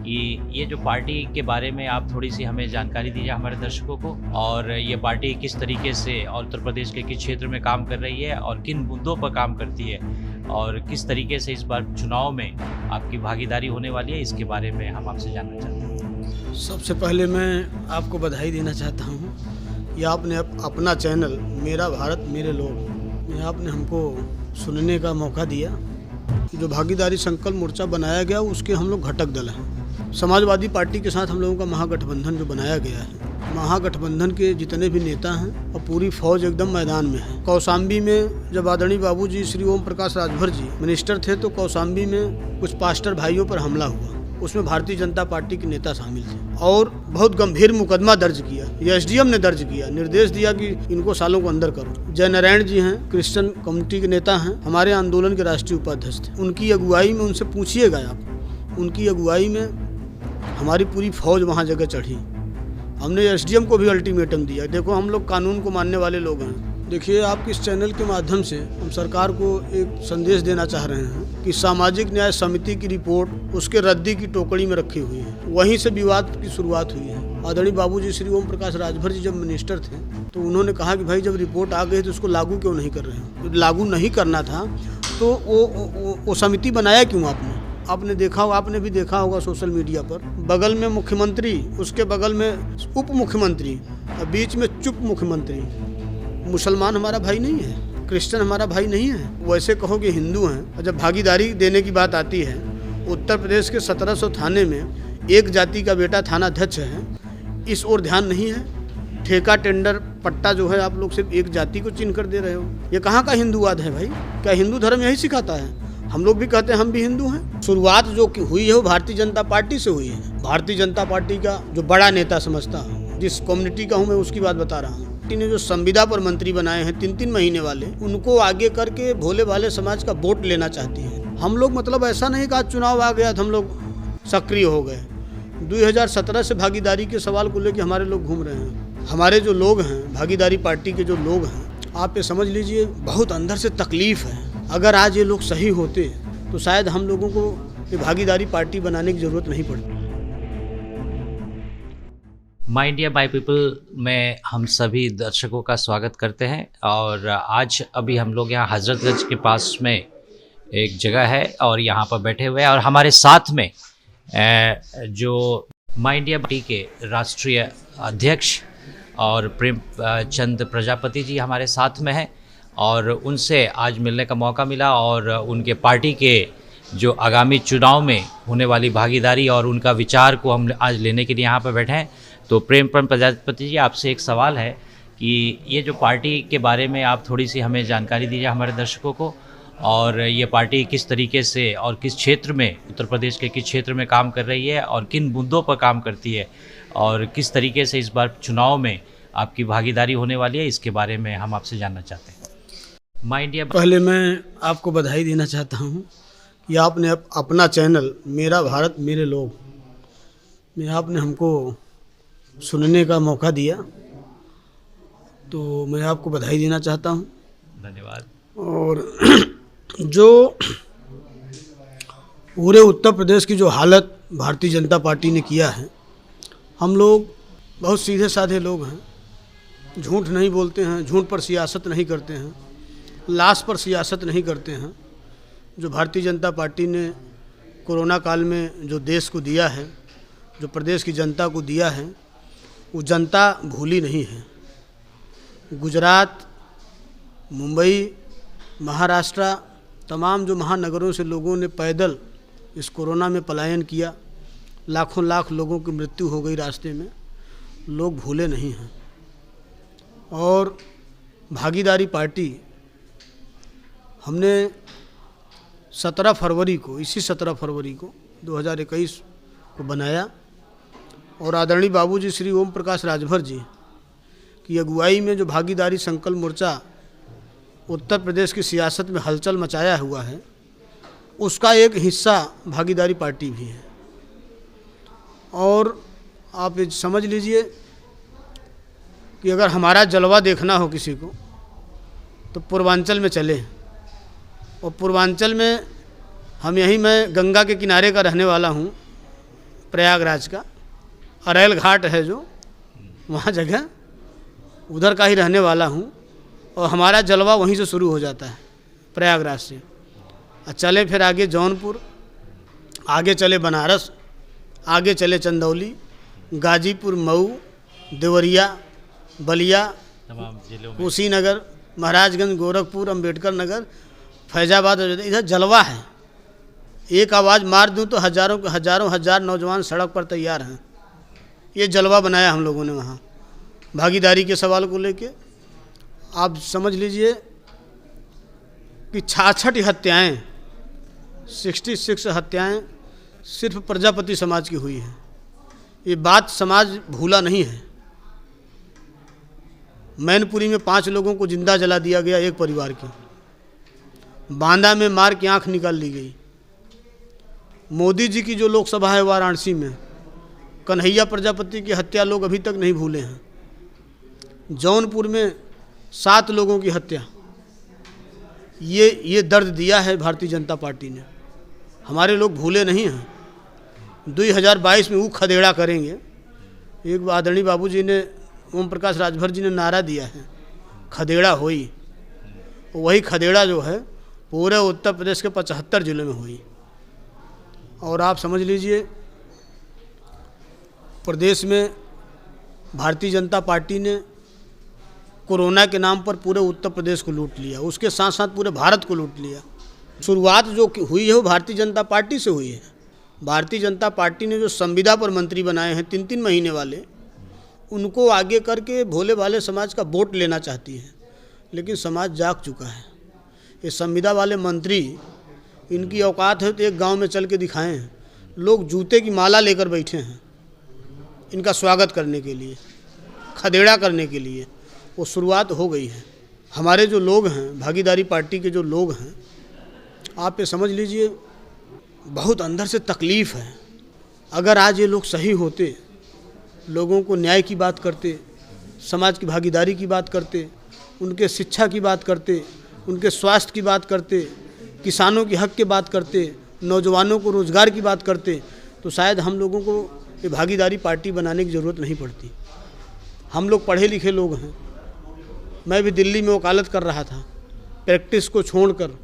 कि ये जो पार्टी के बारे में आप थोड़ी सी हमें जानकारी दीजिए हमारे दर्शकों को, और ये पार्टी किस तरीके से और उत्तर प्रदेश के किस क्षेत्र में काम कर रही है और किन मुद्दों पर काम करती है, और किस तरीके से इस बार चुनाव में आपकी भागीदारी होने वाली है, इसके बारे में हम आपसे जानना चाहते हैं। सबसे पहले मैं आपको बधाई देना चाहता हूँ कि आपने अपना चैनल मेरा भारत मेरे लोग में आपने हमको सुनने का मौका दिया। जो भागीदारी संकल्प मोर्चा बनाया गया उसके हम लोग घटक दल हैं। समाजवादी पार्टी के साथ हम लोगों का महागठबंधन जो बनाया गया है, महागठबंधन के जितने भी नेता हैं और पूरी फौज एकदम मैदान में है। कौशाम्बी में जब आदरणीय बाबूजी श्री ओम प्रकाश राजभर जी मिनिस्टर थे तो कौशाम्बी में कुछ पास्टर भाइयों पर हमला हुआ, उसमें भारतीय जनता पार्टी के नेता शामिल थे और बहुत गंभीर मुकदमा दर्ज किया। ये एसडीएम ने दर्ज किया, निर्देश दिया कि इनको सालों को अंदर करो। जय नारायण जी हैं, क्रिश्चियन कम्युनिटी के नेता हैं, हमारे आंदोलन के राष्ट्रीय उपाध्यक्ष थे। उनकी अगुवाई में, उनसे पूछिएगा आप, उनकी अगुवाई में हमारी पूरी फौज वहाँ जगह चढ़ी। हमने एसडीएम को भी अल्टीमेटम दिया। देखो, हम लोग कानून को मानने वाले लोग हैं। देखिए, आपके इस चैनल के माध्यम से हम सरकार को एक संदेश देना चाह रहे हैं कि सामाजिक न्याय समिति की रिपोर्ट उसके रद्दी की टोकरी में रखी हुई है, वहीं से विवाद की शुरुआत हुई है। आदरणीय बाबूजी श्री ओम प्रकाश राजभर जी जब मिनिस्टर थे तो उन्होंने कहा कि भाई जब रिपोर्ट आ गई तो उसको लागू क्यों नहीं कर रहे हैं। तो लागू नहीं करना था तो वो समिति बनाया क्यों आपने देखा होगा, आपने भी देखा होगा सोशल मीडिया पर, बगल में मुख्यमंत्री, उसके बगल में उप मुख्यमंत्री और बीच में चुप मुख्यमंत्री। मुसलमान हमारा भाई नहीं है, क्रिश्चियन हमारा भाई नहीं है, वैसे कहो कि हिंदू हैं। और जब भागीदारी देने की बात आती है, उत्तर प्रदेश के 1700 थाने में एक जाति का बेटा थाना अध्यक्ष है, इस ओर ध्यान नहीं है। ठेका टेंडर पट्टा जो है आप लोग सिर्फ एक जाति को चिन्ह कर दे रहे हो। ये कहाँ का हिंदूवाद है भाई? क्या हिंदू धर्म यही सिखाता है? हम लोग भी कहते हैं हम भी हिंदू हैं। शुरुआत जो हुई है वो भारतीय जनता पार्टी से हुई है। भारतीय जनता पार्टी का जो बड़ा नेता समझता हूँ, जिस कम्युनिटी का हूँ मैं उसकी बात बता रहा हूँ, ने जो संविदा पर मंत्री बनाए हैं 3-3 महीने वाले, उनको आगे करके भोले भाले समाज का वोट लेना चाहती हैं। हम लोग मतलब ऐसा नहीं कि आज चुनाव आ गया तो हम लोग सक्रिय हो गए। 2017 से भागीदारी के सवाल को लेकर हमारे लोग घूम रहे हैं। हमारे जो लोग हैं, भागीदारी पार्टी के जो लोग हैं, आप ये समझ लीजिए बहुत अंदर से तकलीफ है। अगर आज ये लोग सही होते तो शायद हम लोगों को ये भागीदारी पार्टी बनाने की ज़रूरत नहीं पड़ती। माय इंडिया माय पीपल में हम सभी दर्शकों का स्वागत करते हैं। और आज अभी हम लोग यहाँ हजरतगंज के पास में एक जगह है और यहाँ पर बैठे हुए हैं, और हमारे साथ में जो माय इंडिया पार्टी के राष्ट्रीय अध्यक्ष और प्रेम चंद प्रजापति जी हमारे साथ में हैं, और उनसे आज मिलने का मौका मिला और उनके पार्टी के जो आगामी चुनाव में होने वाली भागीदारी और उनका विचार को हम आज लेने के लिए यहाँ पर बैठे हैं। तो प्रेम प्रजापति जी, आपसे एक सवाल है कि ये जो पार्टी के बारे में आप थोड़ी सी हमें जानकारी दीजिए हमारे दर्शकों को, और ये पार्टी किस तरीके से और किस क्षेत्र में, उत्तर प्रदेश के किस क्षेत्र में काम कर रही है और किन मुद्दों पर काम करती है, और किस तरीके से इस बार चुनाव में आपकी भागीदारी होने वाली है, इसके बारे में हम आपसे जानना चाहते हैं। माय इंडिया, पहले मैं आपको बधाई देना चाहता हूँ कि आपने अपना चैनल मेरा भारत मेरे लोग में आपने हमको सुनने का मौका दिया, तो मैं आपको बधाई देना चाहता हूँ। धन्यवाद। और जो पूरे उत्तर प्रदेश की जो हालत भारतीय जनता पार्टी ने किया है, हम लोग बहुत सीधे साधे लोग हैं, झूठ नहीं बोलते हैं, झूठ पर सियासत नहीं करते हैं, लाश पर सियासत नहीं करते हैं। जो भारतीय जनता पार्टी ने कोरोना काल में जो देश को दिया है, जो प्रदेश की जनता को दिया है, वो जनता भूली नहीं है। गुजरात, मुंबई, महाराष्ट्र, तमाम जो महानगरों से लोगों ने पैदल इस कोरोना में पलायन किया, लाखों लाख लोगों की मृत्यु हो गई रास्ते में, लोग भूले नहीं हैं। और भागीदारी पार्टी हमने 17 फरवरी को, इसी 17 फरवरी को 2021 को बनाया, और आदरणीय बाबूजी श्री ओम प्रकाश राजभर जी की अगुवाई में जो भागीदारी संकल्प मोर्चा उत्तर प्रदेश की सियासत में हलचल मचाया हुआ है, उसका एक हिस्सा भागीदारी पार्टी भी है। और आप ये समझ लीजिए कि अगर हमारा जलवा देखना हो किसी को तो पूर्वांचल में चले, और पूर्वांचल में हम यहीं, मैं गंगा के किनारे का रहने वाला हूँ, प्रयागराज का अरैल घाट है जो वहाँ जगह, उधर का ही रहने वाला हूँ और हमारा जलवा वहीं से शुरू हो जाता है प्रयागराज से। और चले फिर आगे जौनपुर, आगे चले बनारस, आगे चले चंदौली, गाजीपुर, मऊ, देवरिया, बलिया, तमाम जिलों में कुशीनगर, महाराजगंज, गोरखपुर, अंबेडकर नगर, फैजाबाद, इधर जलवा है। एक आवाज़ मार दूं तो हजारों हजार नौजवान सड़क पर तैयार हैं। ये जलवा बनाया हम लोगों ने वहाँ। भागीदारी के सवाल को लेके आप समझ लीजिए कि 66 हत्याएँ, 66 हत्याएँ सिर्फ प्रजापति समाज की हुई है। ये बात समाज भूला नहीं है। मैनपुरी में 5 लोगों को जिंदा जला दिया गया, एक परिवार की। बांदा में मार की आंख निकाल ली गई। मोदी जी की जो लोकसभा है वाराणसी में, कन्हैया प्रजापति की हत्या लोग अभी तक नहीं भूले हैं। जौनपुर में 7 लोगों की हत्या, ये दर्द दिया है भारतीय जनता पार्टी ने। हमारे लोग भूले नहीं हैं। 2022 में वो खदेड़ा करेंगे। एक आदरणीय बाबूजी ने, ओम प्रकाश राजभर जी ने नारा दिया है, खदेड़ा होई। वही खदेड़ा जो है पूरे उत्तर प्रदेश के 75 जिलों में हुई। और आप समझ लीजिए प्रदेश में भारतीय जनता पार्टी ने कोरोना के नाम पर पूरे उत्तर प्रदेश को लूट लिया, उसके साथ साथ पूरे भारत को लूट लिया। शुरुआत जो हुई है वो भारतीय जनता पार्टी से हुई है। भारतीय जनता पार्टी ने जो संविदा पर मंत्री बनाए हैं 3-3 महीने वाले, उनको आगे करके भोले भाले समाज का वोट लेना चाहती है। लेकिन समाज जाग चुका है। ये संविदा वाले मंत्री, इनकी औकात है तो एक गांव में चल के दिखाएं हैं। लोग जूते की माला लेकर बैठे हैं इनका स्वागत करने के लिए, खदेड़ा करने के लिए। वो शुरुआत हो गई है। हमारे जो लोग हैं, भागीदारी पार्टी के जो लोग हैं, आप ये समझ लीजिए बहुत अंदर से तकलीफ़ है। अगर आज ये लोग सही होते, लोगों को न्याय की बात करते, समाज की भागीदारी की बात करते, उनके शिक्षा की बात करते, उनके स्वास्थ्य की बात करते, किसानों के हक की बात करते, नौजवानों को रोज़गार की बात करते, तो शायद हम लोगों को ये भागीदारी पार्टी बनाने की ज़रूरत नहीं पड़ती। हम लोग पढ़े लिखे लोग हैं। मैं भी दिल्ली में वकालत कर रहा था। प्रैक्टिस को छोड़कर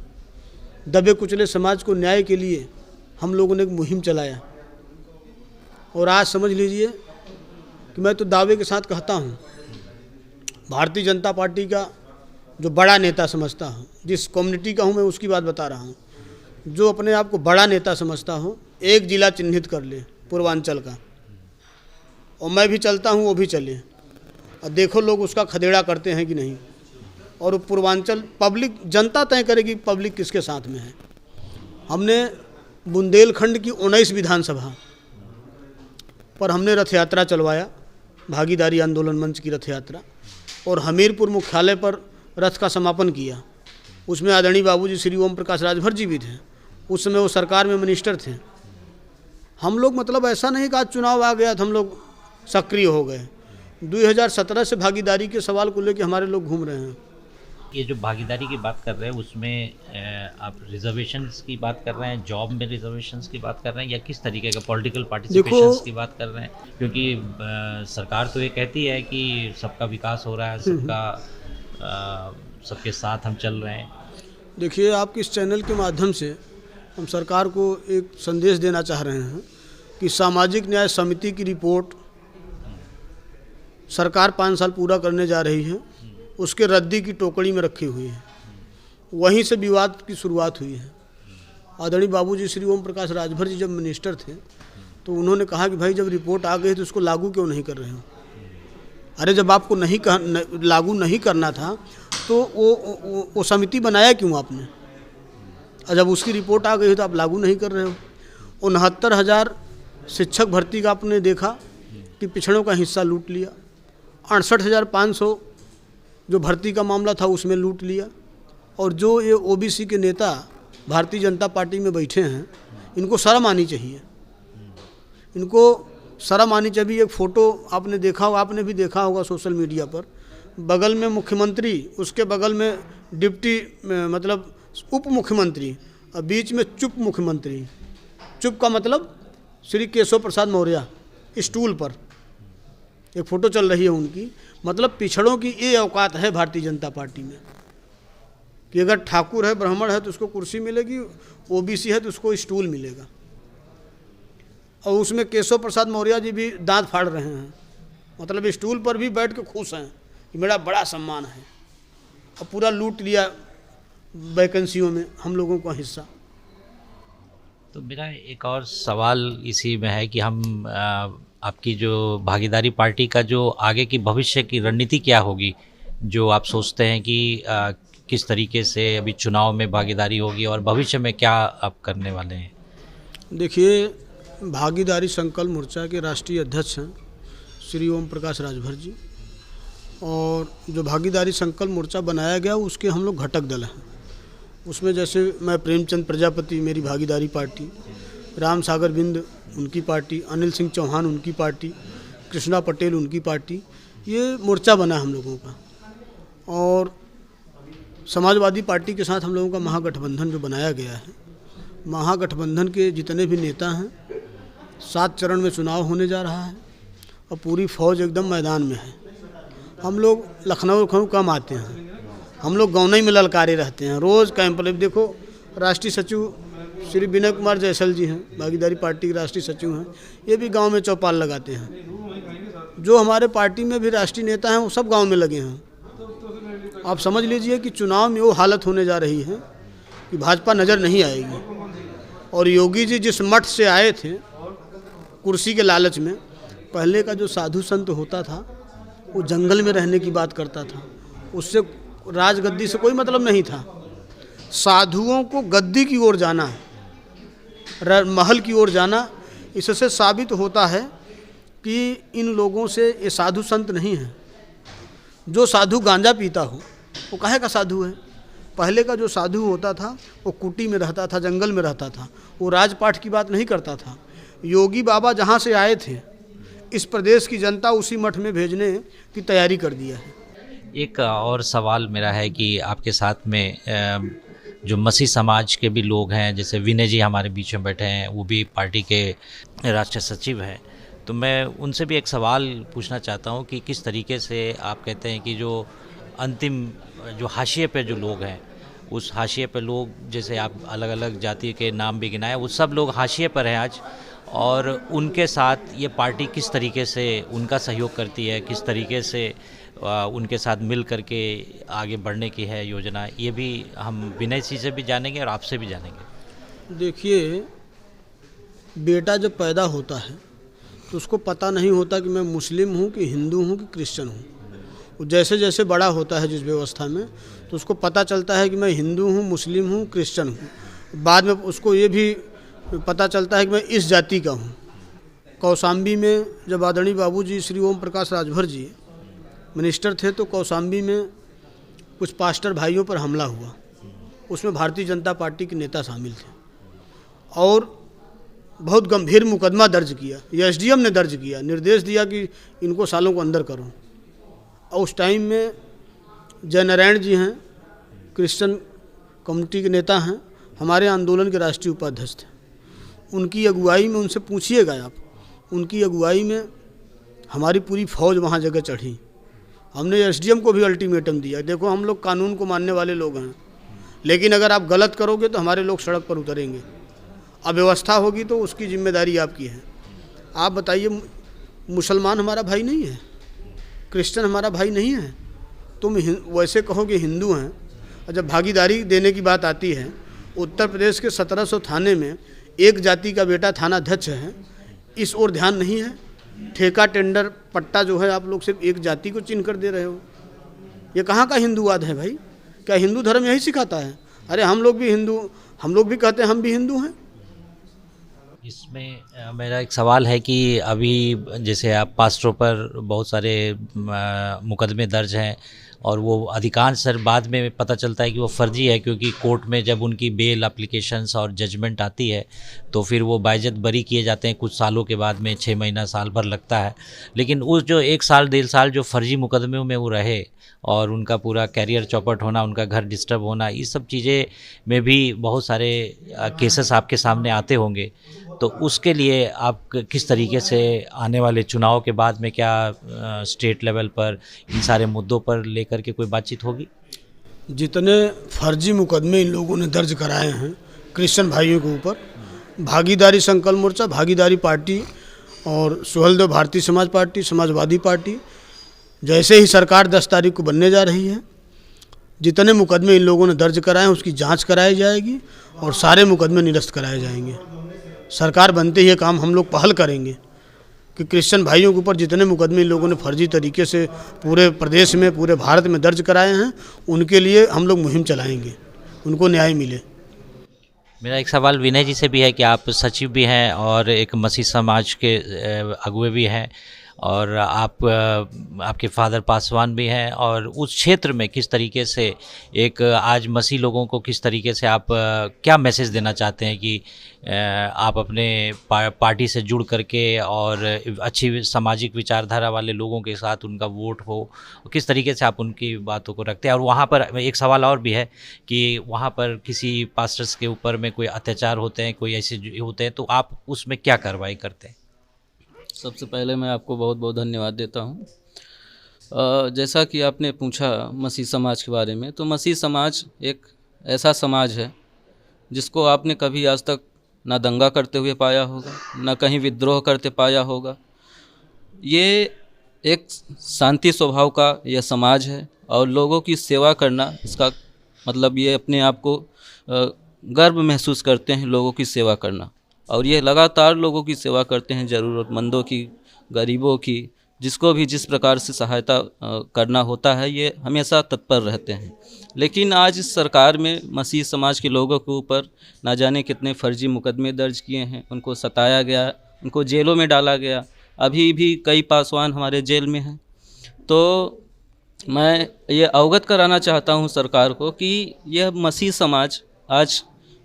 दबे कुचले समाज को न्याय के लिए हम लोगों ने एक मुहिम चलाया। और आज समझ लीजिए कि मैं तो दावे के साथ कहता हूँ, भारतीय जनता पार्टी का जो बड़ा नेता समझता हूँ, जिस कम्युनिटी का हूँ मैं उसकी बात बता रहा हूँ, जो अपने आप को बड़ा नेता समझता हो, एक जिला चिन्हित कर ले पूर्वांचल का, और मैं भी चलता हूँ, वो भी चले, और देखो लोग उसका खदेड़ा करते हैं कि नहीं। और पूर्वांचल पब्लिक, जनता तय करेगी पब्लिक किसके साथ में है। हमने बुंदेलखंड की 19 विधानसभा पर हमने रथ यात्रा चलवाया, भागीदारी आंदोलन मंच की रथ यात्रा, और हमीरपुर मुख्यालय पर रथ का समापन किया। उसमें आदरणीय बाबूजी श्री ओम प्रकाश राजभर जी भी थे। उस समय वो सरकार में मिनिस्टर थे। हम लोग मतलब ऐसा नहीं कि आज चुनाव आ गया तो हम लोग सक्रिय हो गए। 2017 से भागीदारी के सवाल को लेकर हमारे लोग घूम रहे हैं। ये जो भागीदारी की बात कर रहे हैं उसमें आप रिजर्वेशंस की बात कर रहे हैं, जॉब में रिजर्वेशंस की बात कर रहे हैं, या किस तरीके का पॉलिटिकल पार्टिसिपेशंस की बात कर रहे हैं? क्योंकि सरकार तो ये कहती है कि सबका विकास हो रहा है, सबके साथ हम चल रहे हैं। देखिए, आपके इस चैनल के माध्यम से हम सरकार को एक संदेश देना चाह रहे हैं कि सामाजिक न्याय समिति की रिपोर्ट सरकार 5 साल पूरा करने जा रही है, उसके रद्दी की टोकरी में रखी हुई है। वहीं से विवाद की शुरुआत हुई है। आदरणीय बाबूजी श्री ओम प्रकाश राजभर जी जब मिनिस्टर थे तो उन्होंने कहा कि भाई जब रिपोर्ट आ गई तो उसको लागू क्यों नहीं कर रहे हो। अरे जब आपको लागू नहीं करना था तो वो समिति बनाया क्यों आपने? और जब उसकी रिपोर्ट आ गई तो आप लागू नहीं कर रहे हो। 69,000 शिक्षक भर्ती का आपने देखा कि पिछड़ों का हिस्सा लूट लिया। 68,500 जो भर्ती का मामला था उसमें लूट लिया। और जो ये ओबीसी के नेता भारतीय जनता पार्टी में बैठे हैं, इनको शर्म आनी चाहिए। इनको शर्म आनी चाहिए। एक फ़ोटो आपने देखा होगा, आपने भी देखा होगा सोशल मीडिया पर, बगल में मुख्यमंत्री, उसके बगल में डिप्टी मतलब उप मुख्यमंत्री, और बीच में चुप मुख्यमंत्री। चुप का मतलब श्री केशव प्रसाद मौर्य स्टूल पर एक फ़ोटो चल रही है उनकी। मतलब पिछड़ों की ये औकात है भारतीय जनता पार्टी में कि अगर ठाकुर है, ब्राह्मण है तो उसको कुर्सी मिलेगी, ओबीसी है तो उसको स्टूल मिलेगा। और उसमें केशव प्रसाद मौर्य जी भी दांत फाड़ रहे हैं, मतलब स्टूल पर भी बैठ के खुश हैं कि मेरा बड़ा सम्मान है। और पूरा लूट लिया वैकेंसियों में हम लोगों का हिस्सा। तो मेरा एक और सवाल इसी में है कि हम आपकी जो भागीदारी पार्टी का जो आगे की भविष्य की रणनीति क्या होगी, जो आप सोचते हैं कि किस तरीके से अभी चुनाव में भागीदारी होगी और भविष्य में क्या आप करने वाले हैं? देखिए, भागीदारी संकल्प मोर्चा के राष्ट्रीय अध्यक्ष हैं श्री ओम प्रकाश राजभर जी, और जो भागीदारी संकल्प मोर्चा बनाया गया उसके हम लोग घटक दल हैं। उसमें जैसे मैं प्रेमचंद प्रजापति, मेरी भागीदारी पार्टी, राम सागर बिंद उनकी पार्टी, अनिल सिंह चौहान उनकी पार्टी, कृष्णा पटेल उनकी पार्टी, ये मोर्चा बना हम लोगों का। और समाजवादी पार्टी के साथ हम लोगों का महागठबंधन जो बनाया गया है, महागठबंधन के जितने भी नेता हैं, 7 चरण में चुनाव होने जा रहा है और पूरी फौज एकदम मैदान में है। हम लोग लखनऊ कम आते हैं, हम लोग गाँव में ललकारे रहते हैं, रोज़ कैंप पर। देखो, राष्ट्रीय सचिव श्री विनय कुमार जयसल जी हैं, भागीदारी पार्टी के राष्ट्रीय सचिव हैं, ये भी गांव में चौपाल लगाते हैं। जो हमारे पार्टी में भी राष्ट्रीय नेता हैं वो सब गांव में लगे हैं। आप समझ लीजिए कि चुनाव में वो हालत होने जा रही है कि भाजपा नज़र नहीं आएगी। और योगी जी जिस मठ से आए थे कुर्सी के लालच में, पहले का जो साधु संत होता था वो जंगल में रहने की बात करता था, उससे राजगद्दी से कोई मतलब नहीं था। साधुओं को गद्दी की ओर जाना, महल की ओर जाना, इससे साबित होता है कि इन लोगों से ये साधु संत नहीं है। जो साधु गांजा पीता हो वो काहे का साधु है? पहले का जो साधु होता था वो कुटी में रहता था, जंगल में रहता था, वो राजपाट की बात नहीं करता था। योगी बाबा जहाँ से आए थे, इस प्रदेश की जनता उसी मठ में भेजने की तैयारी कर दिया है। एक और सवाल मेरा है कि आपके साथ में जो मसीह समाज के भी लोग हैं, जैसे विनय जी हमारे बीच में बैठे हैं, वो भी पार्टी के राष्ट्रीय सचिव हैं, तो मैं उनसे भी एक सवाल पूछना चाहता हूं कि किस तरीके से आप कहते हैं कि जो अंतिम जो हाशिए पे जो लोग हैं, उस हाशिए पे लोग, जैसे आप अलग अलग जाति के नाम भी गिनाए, वो सब लोग हाशिए पर हैं आज, और उनके साथ ये पार्टी किस तरीके से उनका सहयोग करती है, किस तरीके से उनके साथ मिल करके आगे बढ़ने की है योजना, ये भी हम विनय जी से भी जानेंगे और आपसे भी जानेंगे। देखिए, बेटा जब पैदा होता है तो उसको पता नहीं होता कि मैं मुस्लिम हूँ कि हिंदू हूँ कि क्रिश्चियन हूँ। जैसे जैसे बड़ा होता है जिस व्यवस्था में, तो उसको पता चलता है कि मैं हिंदू हूँ, मुस्लिम हूँ, क्रिश्चियन हूँ। बाद में उसको ये भी पता चलता है कि मैं इस जाति का हूँ। कौशाम्बी में जब आदरणीय बाबूजी श्री ओम प्रकाश राजभर जी मिनिस्टर थे, तो कौशाम्बी में कुछ पास्टर भाइयों पर हमला हुआ, उसमें भारतीय जनता पार्टी के नेता शामिल थे और बहुत गंभीर मुकदमा दर्ज किया। एसडीएम ने दर्ज किया, निर्देश दिया कि इनको सालों को अंदर करो। और उस टाइम में जयनारायण जी हैं, क्रिश्चियन कम्युनिटी के नेता हैं, हमारे आंदोलन के राष्ट्रीय उपाध्यक्ष थे। उनकी अगुवाई में, उनसे पूछिएगा आप, उनकी अगुवाई में हमारी पूरी फौज वहाँ जगह चढ़ी। हमने एसडीएम को भी अल्टीमेटम दिया, देखो हम लोग कानून को मानने वाले लोग हैं, लेकिन अगर आप गलत करोगे तो हमारे लोग सड़क पर उतरेंगे, अव्यवस्था होगी तो उसकी जिम्मेदारी आपकी है। आप बताइए, मुसलमान हमारा भाई नहीं है, क्रिश्चियन हमारा भाई नहीं है, तुम वैसे कहो कि हिंदू हैं। और जब भागीदारी देने की बात आती है, उत्तर प्रदेश के 1700 थाने में एक जाति का बेटा थाना अध्यक्ष है, इस ओर ध्यान नहीं है। ठेका, टेंडर, पट्टा जो है आप लोग सिर्फ एक जाति को चिन्ह कर दे रहे हो। ये कहाँ का हिंदूवाद है भाई? क्या हिंदू धर्म यही सिखाता है? अरे हम लोग भी हिंदू, हम लोग भी कहते हैं हम भी हिंदू हैं। इसमें मेरा एक सवाल है कि अभी जैसे आप पास्टरों पर बहुत सारे मुकदमे दर्ज हैं, और वो अधिकांश सर बाद में पता चलता है कि वो फर्जी है, क्योंकि कोर्ट में जब उनकी बेल एप्लीकेशंस और जजमेंट आती है तो फिर वो बाइज्जत बरी किए जाते हैं कुछ सालों के बाद में, 6 महीना साल भर लगता है। लेकिन उस जो 1 साल 1.5 साल जो फर्जी मुकदमें में वो रहे और उनका पूरा कैरियर चौपट होना, उनका घर डिस्टर्ब होना, ये सब चीज़ें में भी बहुत सारे केसेस आपके सामने आते होंगे। तो उसके लिए आप किस तरीके से आने वाले चुनाव के बाद में क्या स्टेट लेवल पर इन सारे मुद्दों पर लेकर के कोई बातचीत होगी? जितने फर्जी मुकदमे इन लोगों ने दर्ज कराए हैं क्रिश्चियन भाइयों के ऊपर, भागीदारी संकल्प मोर्चा, भागीदारी पार्टी और सुहेलदेव भारतीय समाज पार्टी, समाजवादी पार्टी, जैसे ही सरकार 10 तारीख को बनने जा रही है, जितने मुकदमे इन लोगों ने दर्ज कराए हैं उसकी जांच कराई जाएगी और सारे मुकदमे निरस्त कराए जाएंगे। सरकार बनते ही ये काम हम लोग पहल करेंगे कि क्रिश्चियन भाइयों के ऊपर जितने मुकदमे इन लोगों ने फर्जी तरीके से पूरे प्रदेश में, पूरे भारत में दर्ज कराए हैं, उनके लिए हम लोग मुहिम चलाएंगे, उनको न्याय मिले। मेरा एक सवाल विनय जी से भी है कि आप सचिव भी हैं और एक मसीह समाज के अगुवे भी हैं, और आपके फादर पासवान भी हैं, और उस क्षेत्र में किस तरीके से एक आज मसीह लोगों को किस तरीके से आप क्या मैसेज देना चाहते हैं कि आप अपने पार्टी से जुड़ करके और अच्छी सामाजिक विचारधारा वाले लोगों के साथ उनका वोट हो, किस तरीके से आप उनकी बातों को रखते हैं? और वहाँ पर एक सवाल और भी है कि वहाँ पर किसी पास्टर्स के ऊपर में कोई अत्याचार होते हैं, कोई ऐसे होते हैं, तो आप उसमें क्या कार्रवाई करते हैं? सबसे पहले मैं आपको बहुत बहुत धन्यवाद देता हूँ। जैसा कि आपने पूछा मसीह समाज के बारे में, तो मसीह समाज एक ऐसा समाज है जिसको आपने कभी आज तक ना दंगा करते हुए पाया होगा, ना कहीं विद्रोह करते पाया होगा। ये एक शांति स्वभाव का यह समाज है और लोगों की सेवा करना, इसका मतलब ये अपने आप को गर्व महसूस करते हैं लोगों की सेवा करना, और ये लगातार लोगों की सेवा करते हैं, ज़रूरतमंदों की, गरीबों की, जिसको भी जिस प्रकार से सहायता करना होता है ये हमेशा तत्पर रहते हैं। लेकिन आज इस सरकार में मसीह समाज के लोगों के ऊपर ना जाने कितने फर्जी मुकदमे दर्ज किए हैं, उनको सताया गया, उनको जेलों में डाला गया, अभी भी कई पासवान हमारे जेल में हैं। तो मैं ये अवगत कराना चाहता हूँ सरकार को कि यह मसीह समाज आज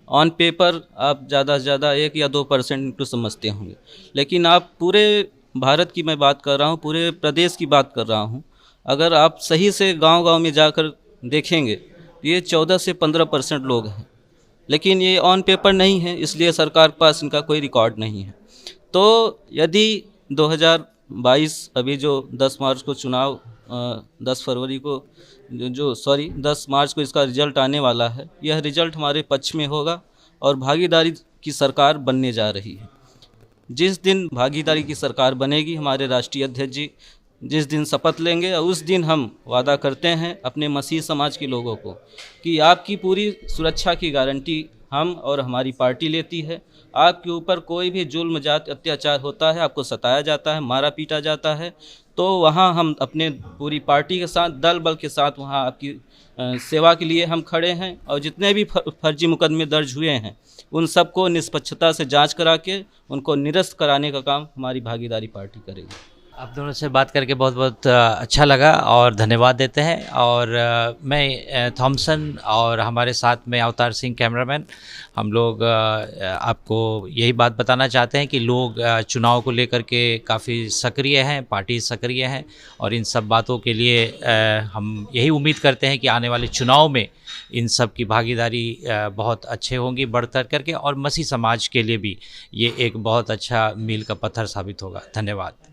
ऑन पेपर आप ज़्यादा से ज़्यादा 1 या 2% इनको समझते होंगे, लेकिन आप पूरे भारत की मैं बात कर रहा हूँ, पूरे प्रदेश की बात कर रहा हूँ, अगर आप सही से गांव-गांव में जाकर देखेंगे तो ये 14 से 15% लोग हैं, लेकिन ये ऑन पेपर नहीं है, इसलिए सरकार के पास इनका कोई रिकॉर्ड नहीं है। तो यदि 2022 अभी जो 10 मार्च को चुनाव 10 फरवरी को 10 मार्च को इसका रिजल्ट आने वाला है, यह रिजल्ट हमारे पक्ष में होगा और भागीदारी की सरकार बनने जा रही है। जिस दिन भागीदारी की सरकार बनेगी, हमारे राष्ट्रीय अध्यक्ष जी जिस दिन शपथ लेंगे, उस दिन हम वादा करते हैं अपने मसीह समाज के लोगों को कि आपकी पूरी सुरक्षा की गारंटी हम और हमारी पार्टी लेती है। आपके ऊपर कोई भी जुल्म जाति अत्याचार होता है, आपको सताया जाता है, मारा पीटा जाता है, तो वहाँ हम अपने पूरी पार्टी के साथ, दल बल के साथ वहाँ आपकी सेवा के लिए हम खड़े हैं। और जितने भी फर्जी मुकदमे दर्ज हुए हैं उन सबको निष्पक्षता से जांच करा के उनको निरस्त कराने का काम हमारी भागीदारी पार्टी करेगी। आप दोनों से बात करके बहुत बहुत अच्छा लगा और धन्यवाद देते हैं। और मैं थॉमसन और हमारे साथ में अवतार सिंह कैमरामैन, हम लोग आपको यही बात बताना चाहते हैं कि लोग चुनाव को लेकर के काफ़ी सक्रिय हैं, पार्टी सक्रिय हैं, और इन सब बातों के लिए हम यही उम्मीद करते हैं कि आने वाले चुनाव में इन सब की भागीदारी बहुत अच्छे होंगी बढ़ करके, और मसीह समाज के लिए भी ये एक बहुत अच्छा मील का पत्थर साबित होगा। धन्यवाद।